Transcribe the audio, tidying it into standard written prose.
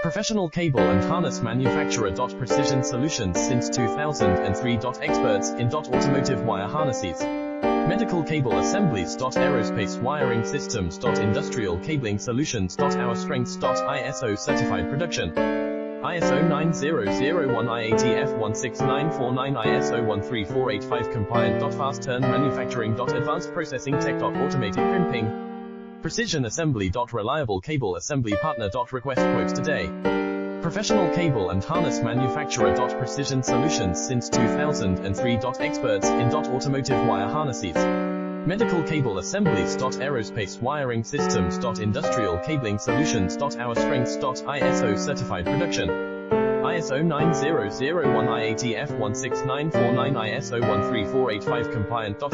Professional cable and harness manufacturer. Precision Solutions since 2003. Experts in automotive wire harnesses, medical cable assemblies. Aerospace wiring systems. Industrial cabling solutions. Our strengths. ISO certified production. ISO 9001 IATF 16949 ISO 13485 compliant. Fast turn manufacturing. Advanced processing tech. Automated crimping. Precision assembly. Reliable cable assembly partner. Request quotes today. Professional cable and harness manufacturer. Precision Solutions since 2003. Experts in automotive wire harnesses, medical cable assemblies. Aerospace wiring systems. Industrial cabling solutions. Our strengths. ISO certified production. ISO 9001 IATF 16949 ISO 13485 compliant. Fast